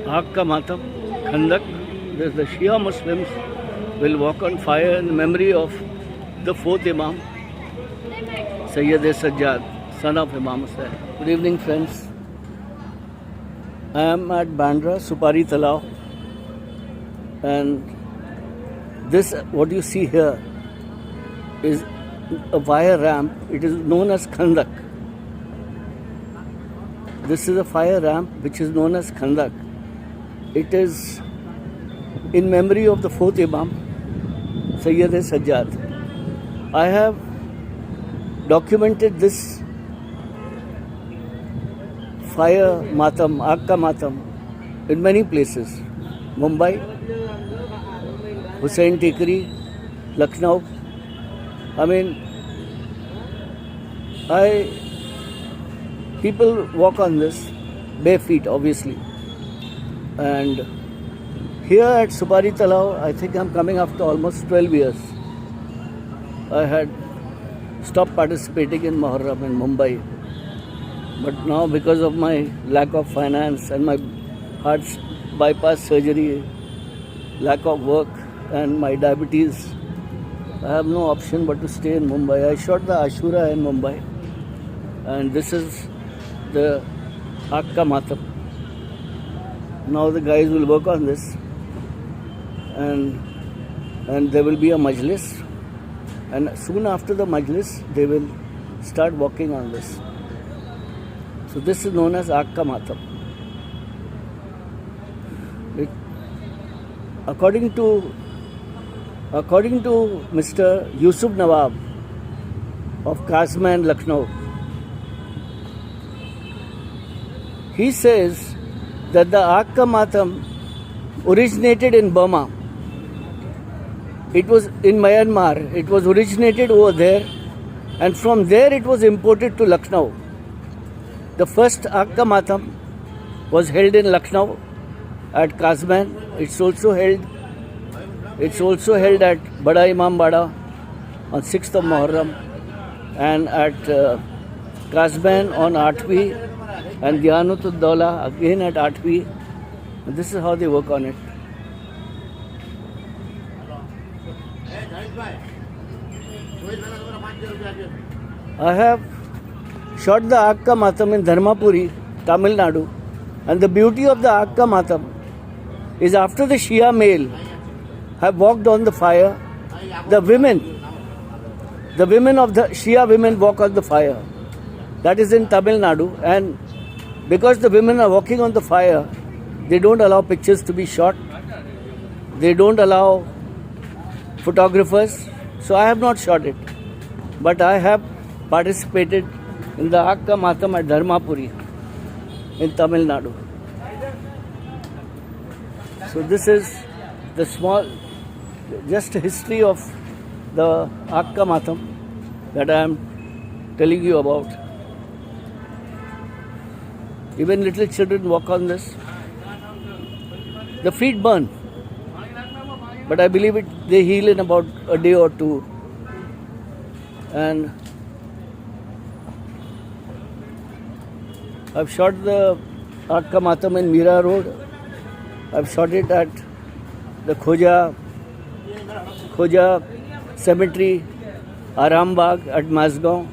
Aag Ka Matam, Khandak. The Shia Muslims will walk on fire in memory of the fourth Imam, Sayyid Sajjad, son of Imam Hussain. Good evening, friends. I am at Bandra, Supari Talao, and this, what you see here, is a wire ramp. It is known as Khandak. This is a fire ramp which is known as Khandak. It is in memory of the fourth Imam, Sayyid Sajjad. I have documented this fire matam, Aag Ka Matam, in many places. Mumbai, Hussain Tikri, Lucknow. I mean, people walk on this bare feet, obviously. And here at Supari Talao, I think I'm coming after almost 12 years. I had stopped participating in Muharram in Mumbai. But now, because of my lack of finance and my heart bypass surgery, lack of work and my diabetes, I have no option but to stay in Mumbai. I shot the Ashura in Mumbai, and this is the Aag Ka Matam. Now the guys will work on this, and there will be a majlis, and soon after the majlis they will start working on this. So this is known as Aag Ka Matam. According to Mr. Yusuf Nawab of Kasman, Lucknow, he says that the Aag Ka Matam originated in Burma. It was in Myanmar. It was originated over there, and from there it was imported to Lucknow. The first Aag Ka Matam was held in Lucknow at Kasman. It's also held at Bada Imam Bada on 6th of Muharram, and at Kasban on 8th, and Dianatul Dawla again at 8th. And this is how they work on it. I have shot the Aag Ka Matam in Dharmapuri, Tamil Nadu, and the beauty of the Aag Ka Matam is after the Shia male have walked on the fire, the women of the Shia women walk on the fire. That is in Tamil Nadu, and because the women are walking on the fire, they don't allow pictures to be shot. They don't allow photographers. So I have not shot it, but I have participated in the Aag Ka Matam at Dharmapuri in Tamil Nadu. So this is the just a history of the Aag Ka Matam that I am telling you about. Even little children walk on this. The feet burn, but I believe they heal in about a day or two. And I've shot the Aag Ka Matam in Mira Road. I've shot it at the Khoja Cemetery, Arambagh at Mazgaon.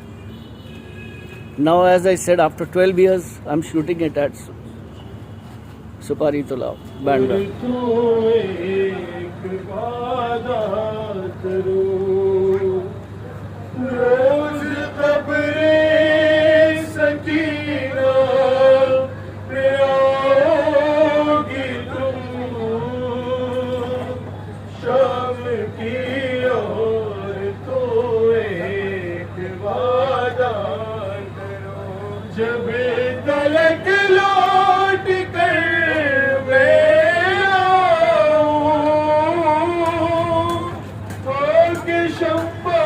Now, as I said, after 12 years, I'm shooting it at Supari Talao, Bandra. जब तलक लौट कर मैं आऊं तो के शम्मा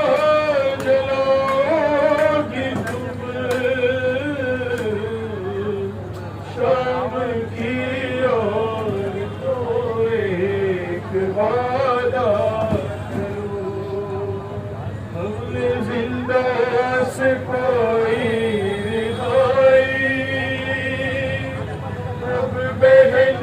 जलाओगी तुम शाम की और तो एक वादा करो हमने जिंदा से पाई बहन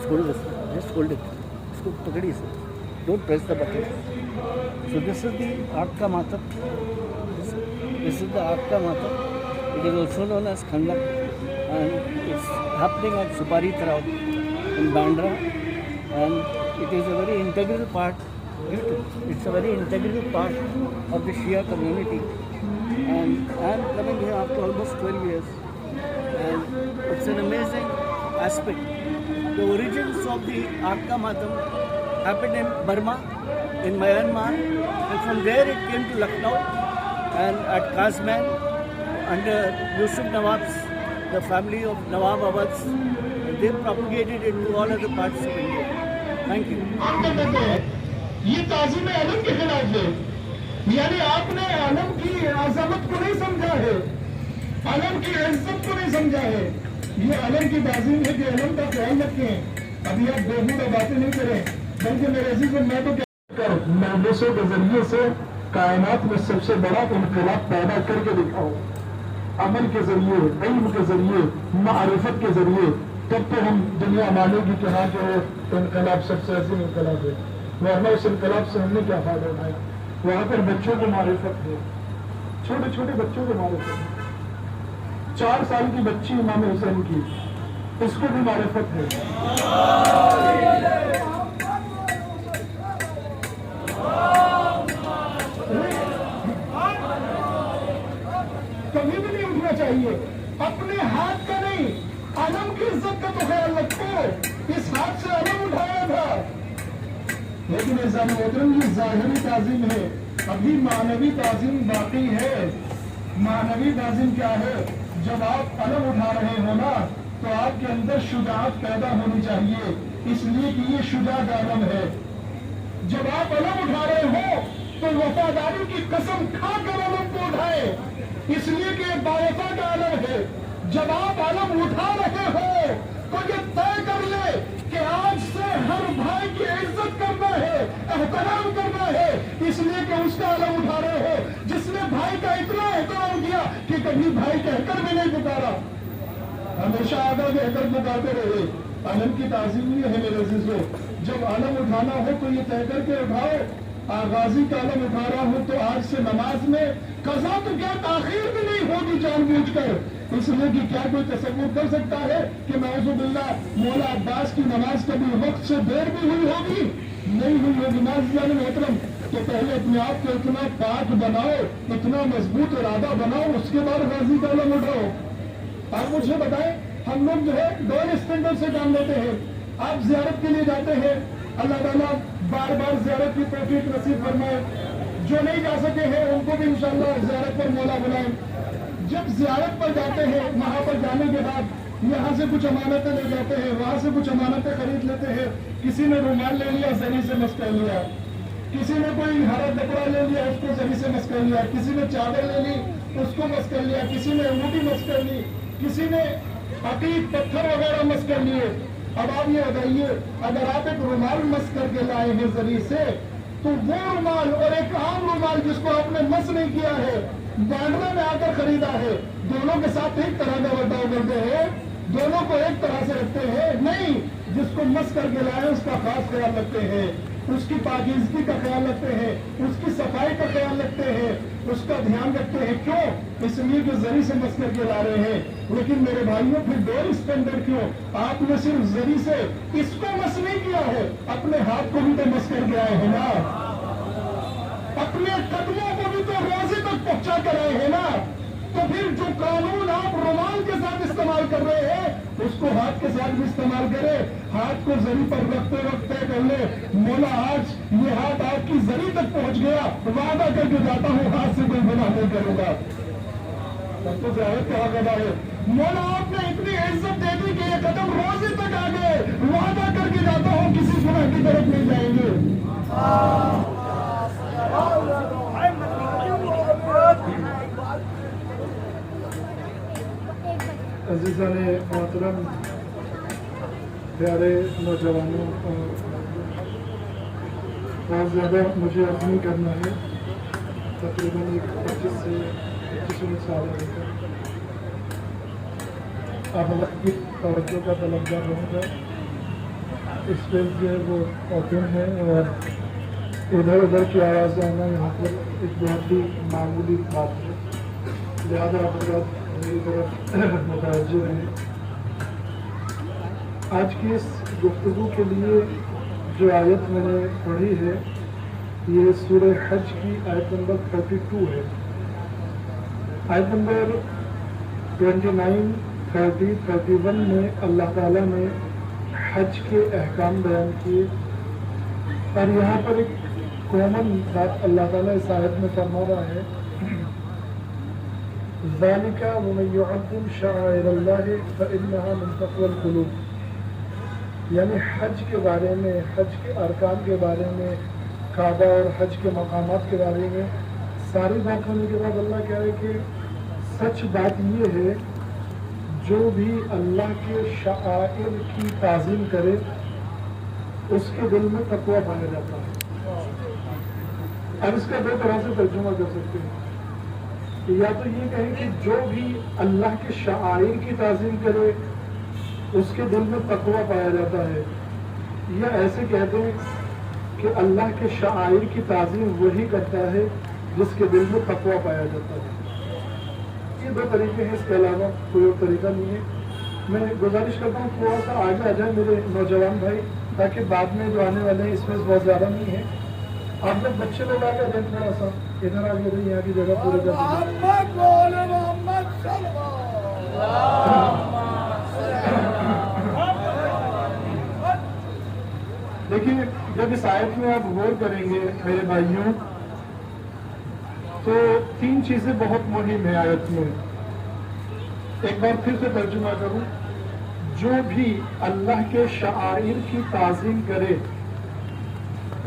hold this. Just hold it. इसको पकड़िए sir. Don't press the button. So this is the आग का मातम. This is the आग का मातम. It is also known as Khandak, and it's happening at Supari Talao in Bandra, and it is a very integral part. It's a very integral part of the Shia community, and I am coming here after almost 12 years, and it's an amazing aspect. The origins of the Akka Matam happened in Burma, in Myanmar, and from there it came to Lucknow, and at Kazman under Yusuf Nawab's, the family of Nawab Awadh, they propagated it to all other parts of India. Thank you. یہ تعظیم علم کے خلاف ہے. یعنی آپ نے علم کی عظمت کو نہیں سمجھا ہے, علم کی عزت کو نہیں سمجھا ہے. یہ علم کی تعظیم ہے کہ علم کا خیال رکھیں. ابھی آپ بےہودہ باتیں نہیں کریں, بلکہ میرے عزیزوں میں تو کیا مجلسوں کے ذریعے سے کائنات میں سب سے بڑا انقلاب پیدا کر کے دکھاؤ, عمل کے ذریعے, علم کے ذریعے, معرفت کے ذریعے. تب تو ہم دنیا مانے گی کہ ہاں جو انقلاب سب سے عظیم انقلاب ہے. ورنہ اس انقلاب سے ہم نے کیا فائدہ اٹھایا؟ وہاں پر بچوں کو معرفت ہے, چھوٹے چھوٹے بچوں کو معرفت ہے. 4 سال کی بچی امام حسین کی, اس کو بھی معرفت ہے. کبھی بھی نہیں اٹھنا چاہیے. اپنے ہاتھ کا نہیں, علم کی عزت کا تو خیال رکھو. اس ہاتھ سے علم اٹھایا تھا, لیکن ایسا محترم یہ ظاہری تعظیم ہے. ابھی معنوی تعظیم باقی ہے. معنوی تعظیم کیا ہے؟ جب آپ علم اٹھا رہے ہو نا, تو آپ کے اندر شجاعت پیدا ہونی چاہیے, اس لیے کہ یہ شجاع علم ہے. جب آپ علم اٹھا رہے ہو تو وفاداری کی قسم کھا کر علم کو اٹھائے, اس لیے کہ یہ باوفا کا علم ہے. جب آپ علم اٹھا رہے ہو تو یہ طے کر لے کہ آج سے ہر بھائی کی عزت کرنا ہے, احترام کرنا ہے, اس لیے کہ اس کا علم اٹھا رہے ہو جس نے بھائی کا اتنا احترام کیا کہ کبھی بھائی کہہ کر بھی نہیں پکارا, ہمیشہ آگا کہہ کر پکارتے رہے. علم کی تعظیم یہ ہے میرے عزیزوں. جب علم اٹھانا ہو تو یہ طے کر کے اٹھاؤ. آغازی کا علم اٹھا رہا ہوں تو آج سے نماز میں قضا تو کیا تاخیر بھی نہیں ہوگی جان بوجھ کر. اس لیے کہ کیا کوئی تصور کر سکتا ہے کہ نعوذ باللہ مولا عباس کی نماز کبھی وقت سے دیر بھی ہوئی ہوگی؟ نہیں ہوئی ہوگی. ناظرین محترم, تو پہلے اپنے آپ کو اتنا پاک بناؤ, اتنا مضبوط ارادہ بناؤ, اس کے بعد غازی کا علم اٹھاؤ. آپ مجھے بتائیں, ہم لوگ جو ہے ڈبل اسٹینڈرڈ سے کام لیتے ہیں. آپ زیارت کے لیے جاتے ہیں, اللہ تعالیٰ بار بار زیارت کی توفیق نصیب فرمائے. جو نہیں جا سکے ہیں ان کو بھی انشاءاللہ زیارت پر مولا بنائیں. جب زیارت پر جاتے ہیں, وہاں پر جانے کے بعد یہاں سے کچھ امانتیں لے جاتے ہیں, وہاں سے کچھ امانتیں خرید لیتے ہیں. کسی نے رومال لے لیا, زری سے مس کر لیا. کسی نے کوئی ہرا کپڑا لے لیا, اس کو زری سے مس کر لیا. کسی نے چادر لے لی, اس کو مس کر لیا. کسی نے انگوٹھی مس کر لی. کسی نے عقیق پتھر وغیرہ مس کر لیے. اب آپ یہ بتائیے, اگر آپ ایک رومال مس کر کے لائے ہیں زری سے, تو وہ رومال اور ایک عام رومال جس کو آپ نے مس نہیں کیا ہے, بانڈرا میں آ کر خریدا ہے, دونوں کے ساتھ ایک طرح کا برتاؤ کرتے ہیں, دونوں کو ایک طرح سے رکھتے ہیں؟ نہیں. جس کو مس کر کے لائے اس کا خاص خیال رکھتے ہیں, اس کی پاکیزگی کا خیال رکھتے ہیں, اس کی صفائی کا خیال رکھتے ہیں, اس کا دھیان رکھتے ہیں. کیوں؟ اس لیے کہ زری سے مس کر کے لا رہے ہیں. لیکن میرے بھائیوں, پھر ڈبل اسٹینڈرڈ کیوں؟ آپ نے صرف زری سے اس کو مس نہیں کیا ہے, اپنے ہاتھ کو بھی تو مس کر کے آئے ہیں نا, اپنے قدموں کو بھی تو روزے تک پہنچا کر آئے ہیں نا. تو پھر جو قانون آپ رومال کے ساتھ استعمال کر رہے ہیں, اس کو ہاتھ کے ساتھ بھی استعمال کرے. ہاتھ کو زری پر رکھتے وقت طے کر لے, مولا آج یہ ہاتھ آپ کی زری تک پہنچ گیا, وعدہ کر کے جاتا ہوں ہاتھ سے کوئی گناہ نہیں کروں گا. تو ظاہر کہا گیا ہے, مولا آپ نے اتنی عزت دے دی کہ یہ قدم روزے تک آ گئے, وعدہ کر کے جاتا ہوں کسی گناہ کی طرف نہیں جائیں گے. عزیزان محترم, پیارے نوجوانوں, بہت زیادہ مجھے عرض نہیں کرنا ہے, تقریباً 25 سے 25 سال ہے. آپ کی توجہ کا طلبگار رہوں گا. स्पेस जो है वो ओपन है और इधर उधर की आवाज़ आना यहाँ पर एक बहुत ही मामूली बात है, लिहाजा आप लोग मेरी तरफ मुतवज्जो हैं। आज की इस गुफ्तगू के लिए जो आयत मैंने पढ़ी है ये सूरह हज की आयत नंबर 32 है। आयत नंबर 29, 30, 31 में अल्लाह ताला ने हज के अहकाम बयान किए और यहाँ पर एक कॉमन बात अल्लाह ताला इस आयत में फरमा रहा है, ज़ालिका वमन युअज़्ज़िम शआइरल्लाहि फइन्नहा मिन तक़वल क़ुलूब। यानी हज के बारे में, हज के अरकान के बारे में, काबा और हज के मकामात के बारे में सारी बात होने के बाद अल्लाह कह रहे कि सच बात ये है जो भी अल्लाह के शआइर की ताज़ीम करे उसके दिल में तक़वा पाया जाता है। अब इसका दो तरह से तर्जुमा कर सकते हैं, या तो ये कहें कि जो भी अल्लाह के शआइर की ताज़ीम करे उसके दिल में तक़वा पाया जाता है, या ऐसे कहते हैं कि अल्लाह के शआइर की ताज़ीम वही करता है जिसके दिल में तक़वा पाया जाता है। ये दो तरीके हैं, इसके अलावा कोई और तरीका नहीं है। मैं गुजारिश करता हूँ थोड़ा सा आगे आ जाए मेरे नौजवान भाई, ताकि बाद में जो आने वाले हैं इसमें बहुत ज़्यादा नहीं है। आप लोग बच्चे लोग आगे आ जाए, थोड़ा सा इधर आगे रही, यहाँ की जगह पूरे कर देखिए, जब इस आयत में आप गौर करेंगे मेरे भाइयों तो तीन चीजें बहुत मुहिम है आयत में। एक बार फिर से तर्जुमा करूं, जो भी अल्लाह के शआइर की ताज़ीम करे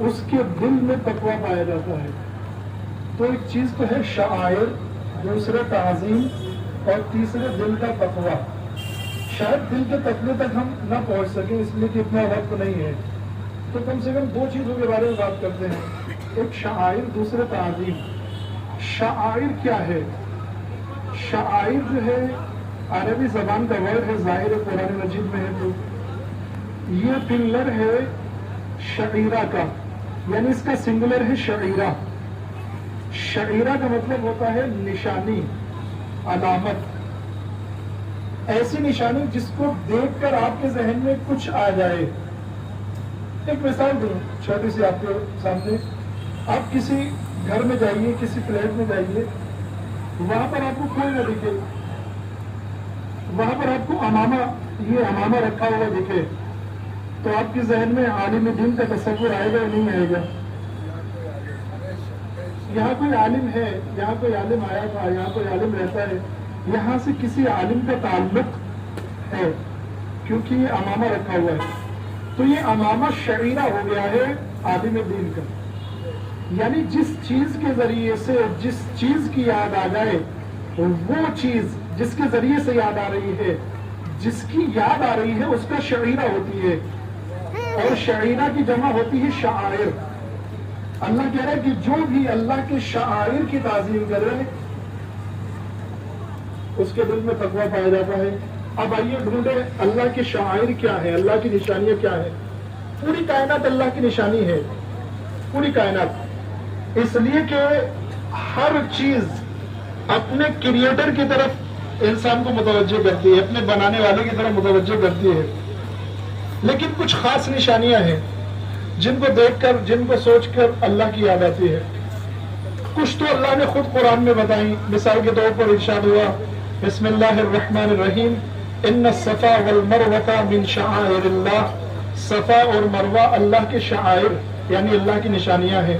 उसके दिल में तक़वा पाया जाता है। तो एक चीज तो है शआइर, दूसरे ताज़ीम और तीसरे दिल का तक़वा। शायद दिल के तक़वे तक हम ना पहुंच सके इसलिए कि इतना वक्त नहीं है, तो कम से कम दो चीजों के बारे में बात करते हैं, एक शआइर, दूसरे ताज़ीम। शआइर क्या है? शआइर जो है अरबी जबान का वर्ड है, ज़ाहिर कुरान मजीद में है, तो ये पिलर है शईरा का, यानी इसका सिंगुलर है शईरा। शईरा का मतलब होता है निशानी, अलामत, ऐसी निशानी जिसको देखकर आपके जहन में कुछ आ जाए। एक मिसाल दूं छोटी सी आपके सामने, आप किसी घर में जाइए, किसी फ्लैट में जाइए, वहां पर आपको कोई न दिखे, वहां पर आपको अमामा, ये अमामा रखा हुआ दिखे, तो आपके जहन में आलिम दीन का तस्वुर आएगा या नहीं आएगा? यहाँ कोई आलिम है, यहाँ कोई आलिम आया था, यहाँ कोई आलिम रहता है, यहाँ से किसी आलिम का ताल्लुक है क्योंकि ये अमामा रखा हुआ है। तो ये अमामा शरीरा हो गया है आलिम दीन का, यानी जिस चीज के जरिए से जिस चीज की याद आ जाए, वो चीज जिसके जरिए से याद आ रही है, जिसकी याद आ रही है उसका शरीरा होती है, और शरीरा की जमा होती है शआइर। अल्लाह कह रहा है कि जो भी अल्लाह के शआइर की ताज़ीम करे उसके दिल में तक़वा पाया जाता है। अब आइए ढूंढे अल्लाह के शआइर क्या है, अल्लाह की निशानियां क्या है। पूरी कायनात अल्लाह की निशानी है, पूरी कायनात, इसलिए कि हर चीज अपने क्रिएटर की तरफ इंसान को मुतवज्जो करती है, अपने बनाने वाले की तरफ मुतवज्जो करती है। लेकिन कुछ खास निशानियां हैं जिनको देखकर, जिनको सोचकर अल्लाह की याद आती है। कुछ तो अल्लाह ने खुद कुरान में बताई। मिसाल के तौर पर इरशाद हुआ, बिस्मिल्लाहिर्रहमानिर्रहीम, इन्ना सफा वल मरवता मिन शआइरिल्लाह। सफा और मरवा अल्लाह के शआइर यानी अल्लाह की निशानियां हैं।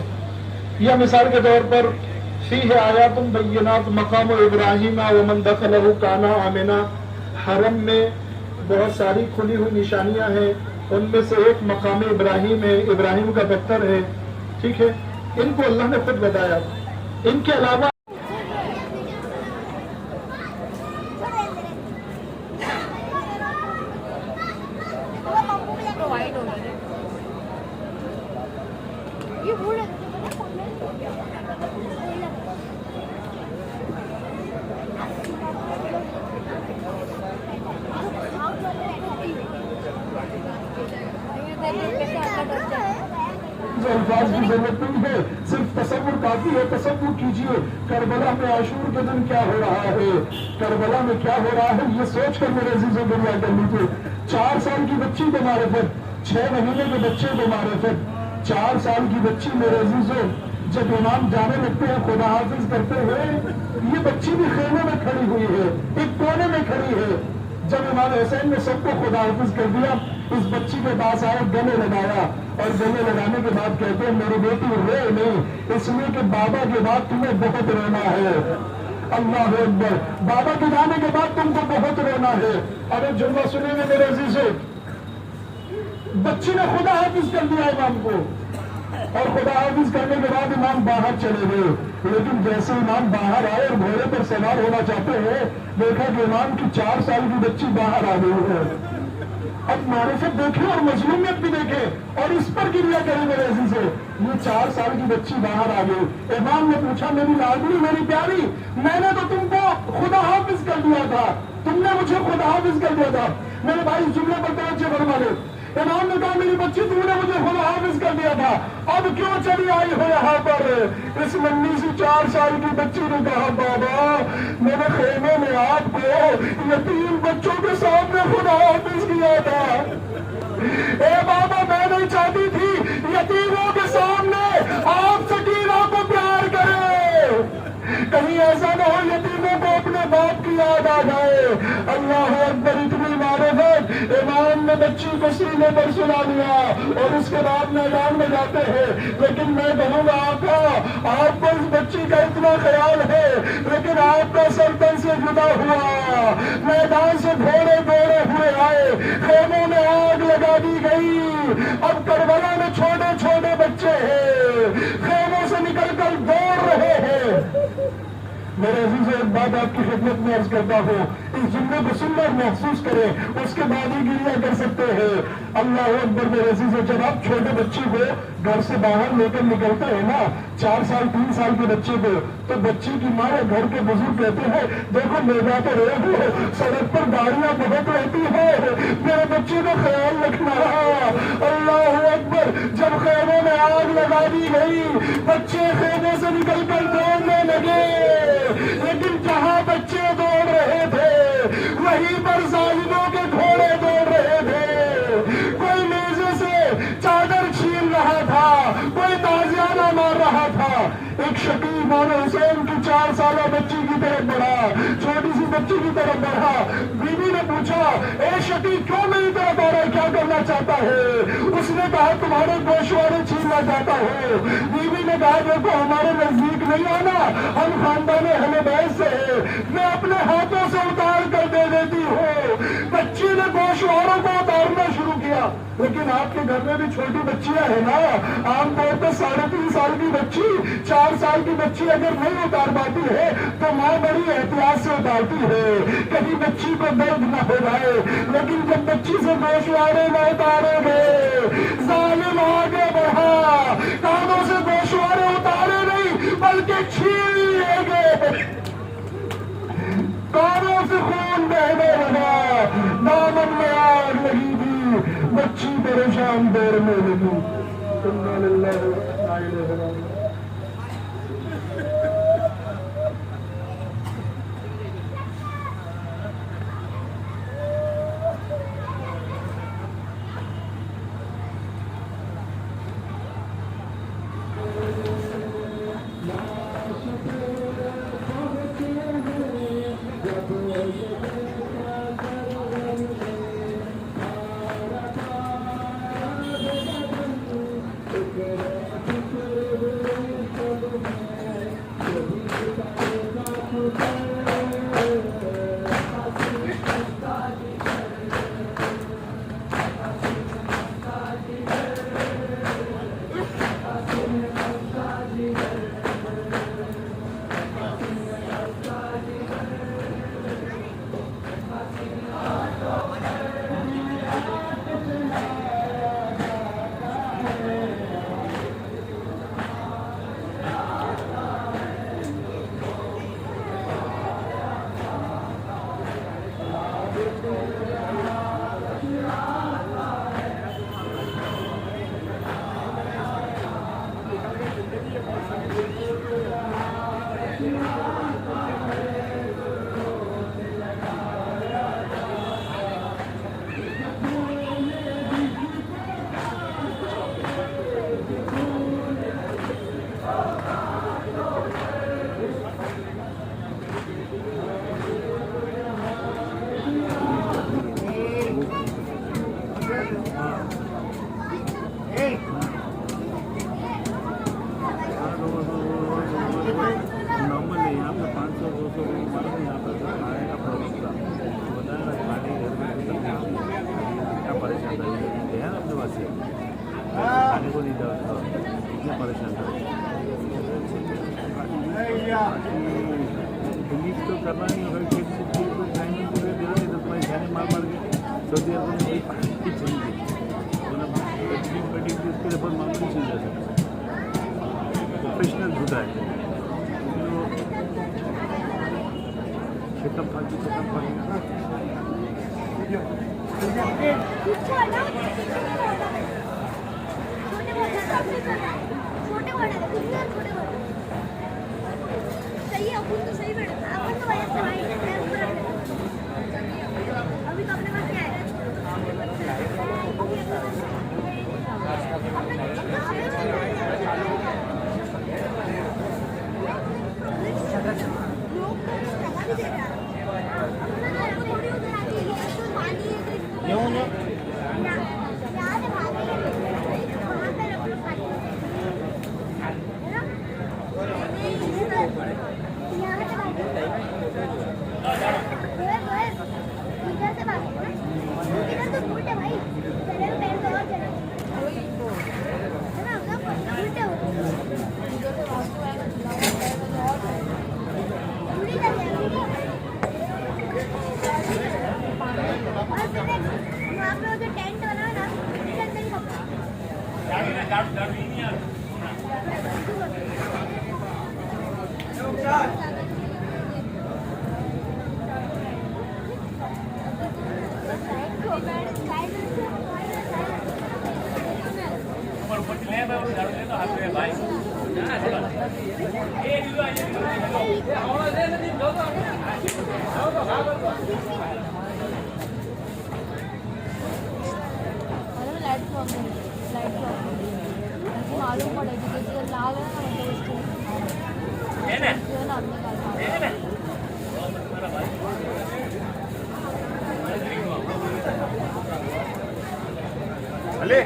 या मिसाल के तौर पर फीह आयातुन बय्यिनात मकाम इब्राहीम व मन दखलहु काना आमिना। हरम में बहुत सारी खुली हुई निशानियां हैं, उनमें से एक मकाम इब्राहीम है, इब्राहिम का पत्थर है, ठीक है, इनको अल्लाह ने खुद बताया। इनके अलावा तसव्वुर काफी है। तसव्वुर कीजिए करबला में आशूर के दिन क्या हो रहा है, करबला में क्या हो रहा है, ये सोच कर मेरे अजीजों दुनिया कर लीजिए। 4 साल की बच्ची को मारिफत, 6 महीने के बच्चे को मारिफत, 4 साल की बच्ची मेरे अजीजों जब इमाम जाने लगते हैं खुदा हाफिज करते हुए, ये बच्ची भी खेमे में खड़ी हुई है, एक कोने में खड़ी है। जब इमाम हुसैन ने सबको खुदा हाफिज कर दिया, इस बच्ची के पास आए, गले लगाया और गले लगाने के बाद कहते हैं मेरी बेटी रो नहीं, इसलिए कि बाबा के बाद तुम्हें बहुत रोना है। अल्लाह अकबर, बाबा के जाने के बाद तुमको बहुत रोना है। अब एक जुमला सुनिए मेरे अजीजों, बच्ची ने खुदा हाफिज कर दिया इमाम को, और खुदा हाफिज करने के बाद इमाम बाहर चले गए। लेकिन जैसे इमाम बाहर आए और घोड़े पर सवार होना चाहते हैं, देखा कि इमाम की 4 साल की बच्ची बाहर आ गई है। अब मारिफत देखे और मजलूमियत भी देखे और इस पर गिरिया करें मेरे अजीजों, ये 4 साल की बच्ची बाहर आ गई। इमाम ने पूछा मेरी लाडली, मेरी प्यारी, मैंने तो तुमको खुदा हाफिज कर दिया था, तुमने मुझे खुदा हाफिज कर दिया था। मेरे भाई जुमले पर तवज्जो फरमा ले। इमाम ने कहा मेरी बच्ची तुमने मुझे खुदा हाफिज कर दिया था, अब क्यों चली आई हो यहाँ पर। इस नन्ही सी 4 साल की बच्ची ने कहा बाबा मैंने खेमे में आपको यतीम बच्चों के सामने खुदा हाफिज किया था। ए बाबा मैं नहीं चाहती थी यतीमों के सामने आप सकीना को प्यार करें, कहीं ऐसा न हो यतीमों को अपने बाप की याद आ जाए। अल्लाह अकबर, इतनी मारिफत, इमाम ने बच्ची को सीने पर सुला दिया और उसके बाद मैदान में जाते हैं। लेकिन मैं कहूँगा आका, आपको इस बच्ची का इतना ख्याल है, लेकिन आपका सरतन से जुदा हुआ, मैदान से घोड़े दौड़े हुए आए, खेमों में आग लगा दी गई। अब करबला में छोटे छोटे बच्चे हैं, खेमों से निकलकर दौड़ रहे हैं। मेरे अजीजों एक बात आपकी खिदमत में अर्ज करता हूँ, इस जुम्मे को सुनकर महसूस करें, उसके बाद ही गिरिया कर सकते हैं। अल्लाह अकबर। मेरे अजीजों जब आप छोटे बच्चे को घर से बाहर लेकर निकलते हैं ना, 4 साल 3 साल के बच्चे को, तो बच्चे की माँ घर के बुजुर्ग कहते हैं देखो ले जा तो रहे हो, सड़क पर गाड़ियां बहुत रहती है, मेरे बच्चे का ख्याल रखना। अल्लाह अकबर। जब खेमों में आग लगा दी गई, बच्चे खेमों से निकलकर दौड़ने लगे, लेकिन जहां बच्चे दौड़ रहे थे वहीं पर जालिमों के घोड़े दौड़ रहे थे। कोई नेज़े से चादर छीन रहा था, कोई ताजियाना मार रहा था। एक शकील इमाम हुसैन की 4 साला बच्ची की तरफ बढ़ा, छोटी सी बच्ची की तरफ बढ़ा। बीवी ने पूछा ए शकील क्यों मेरी तरफ आ रहा है, क्या करना चाहता है। उसने कहा तुम्हारे गोशवारे छीनना चाहता हूँ। बीवी ने कहा देखो हमारे नजदीक नहीं आना, हम खानदान अहले बैत से है, मैं अपने हाथों से उतार कर दे देती हूँ। बच्ची ने गोशवारों को उतारना शुरू किया। लेकिन आपके घर में भी छोटी बच्चियां है ना, आमतौर पर 3.5 साल की बच्ची, 4 साल की बच्ची अगर नहीं उतार पाती है तो माँ बड़ी एहतियात से उतारती है, कभी बच्ची को दर्द न हो जाए। लेकिन जब बच्ची से गोशवारे न उतारे गए, जालिम आगे बढ़ा, कानों से गोशवारे उतारे नहीं बल्कि छीन लिए गए, कानों से खून बहने लगा, दामन में आग लगी थी, बच्ची परेशान दौड़ने लगी। इन्ना लिल्लाहि व इन्ना इलैहि राजिऊन। तो करना नहीं होगा, खेती से कोई टाइम नहीं दे रहा, इधर तुम्हारी जाने मार मार के सऊदी अरब में कुछ नहीं दी, मतलब उसके ऊपर मामूली चीज है, प्रोफेशनल झूठा है, शेकअप पार्टी सही है, अपन तो सही बैठा, अपन तो वैसे सही है, अभी तो अपने पास क्या है, टेंट बना ना, उसके अंदर ही कपड़ा मालूम पड़ेगी कि लाल है ना, उसको ना अपने अले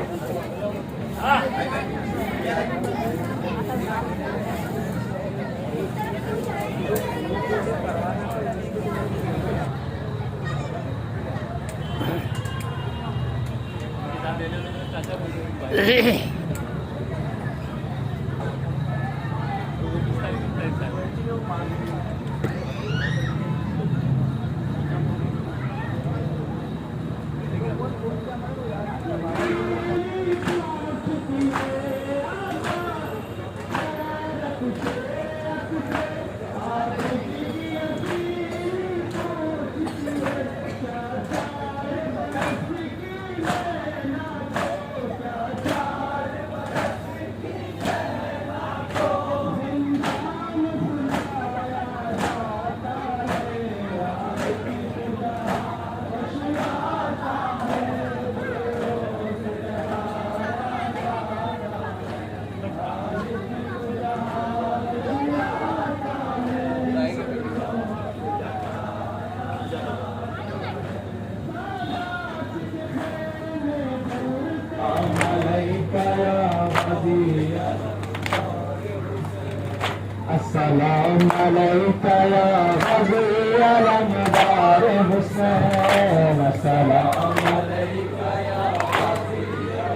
السلام عليك يا غزي الأنبار حسين السلام عليك يا غزي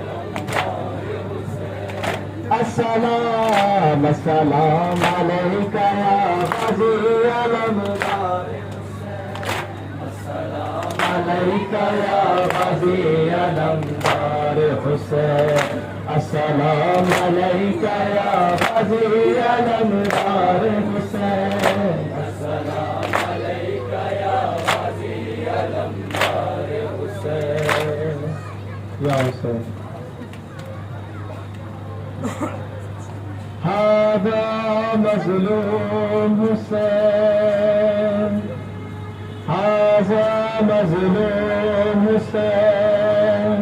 الأنبار حسين السلام عليك يا غزي الأنبار السلام عليك يا غزي الأنبار حسين السلام عليك يا غزي الأنبار حسين السلام عليك يا غزي الأنبار حسين يا حسين هذا مظلوم حسين هذا مظلوم حسين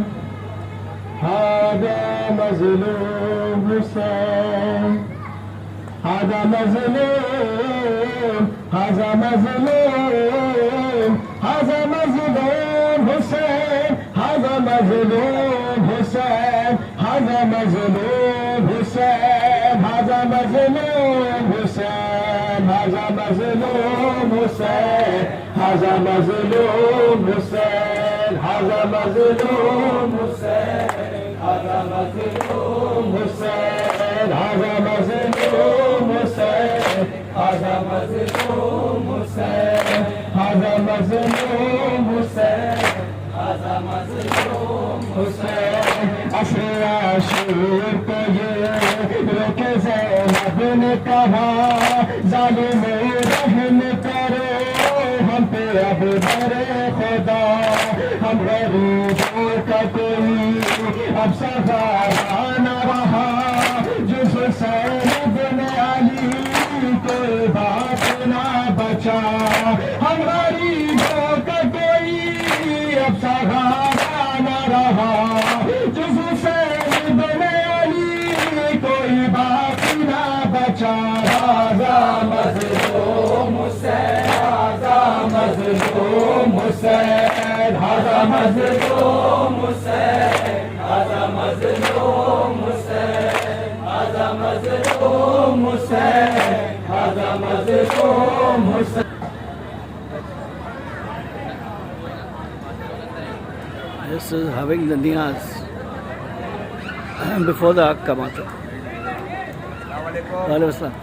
هذا مظلوم حسين هذا مظلوم هذا مظلوم هذا مظلوم حسين هذا مظلوم حسين هذا مظلوم حسين هذا مظلوم حسين هذا مظلوم حسين هذا مظلوم حسين هذا مظلوم حسين هذا مظلوم حسين هذا مظلوم حسين هذا مظلوم حسين हुसैन असरे आशिर को ये रोके ज़ैनब ने कहा जालिम रहम करो हम पे अब बरे खुदा हम गरीबों का कोई अब सहारा न रहा जो हुसैन बिन अली कोई बात ना बचा हम गरीबों का कोई अब सहारा न रहा जो हुसैन बिन अली कोई बात ना बचा राजा मज़लूम हुसैन राजा मज़लूम हुसैन राजा मज़लूम हुसैन राजा मज़लूम हुसैन राजा मज़लूम हुसैन राजा मज़लूम Hussain. This is having the niyaz before the Akka Mata. Walaikum Assalam.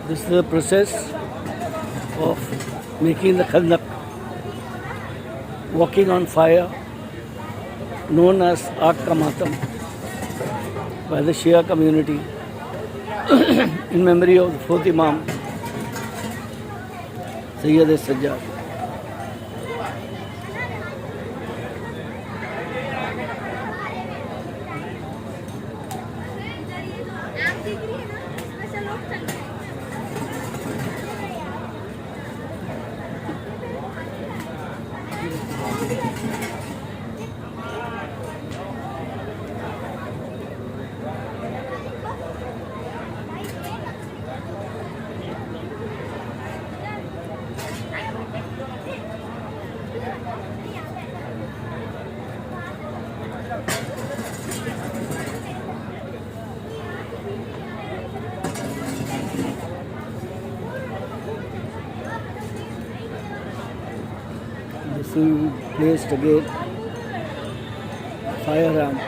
This is the process of making the khandaq, walking on fire, known as Akka Matam by the Shia community in memory of the fourth Imam, Sayyid Sajjad. आप दिख रही है ना वैसे लोग चल रहे हैं. This will be placed again, fire ramp.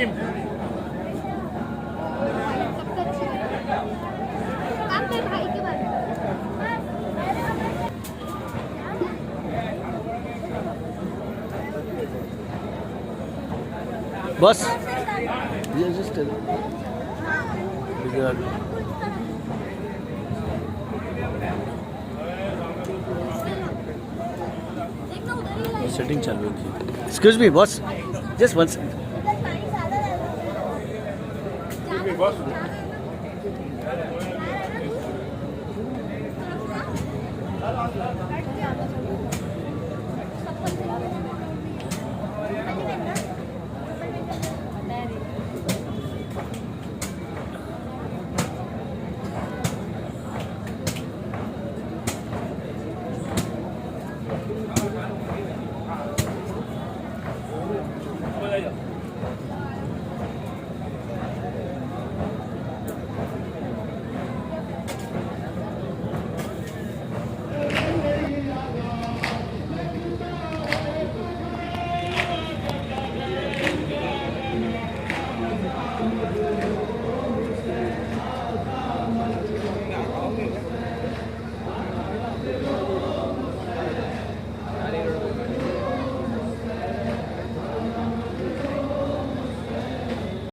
Team सबसे अच्छी काम पे भाई के बारे में बस just tell. देखना उधर ही लाइट सेटिंग चालू है Excuse me, boss. Just one second. उधर पानी ज्यादा लग बॉस रहा है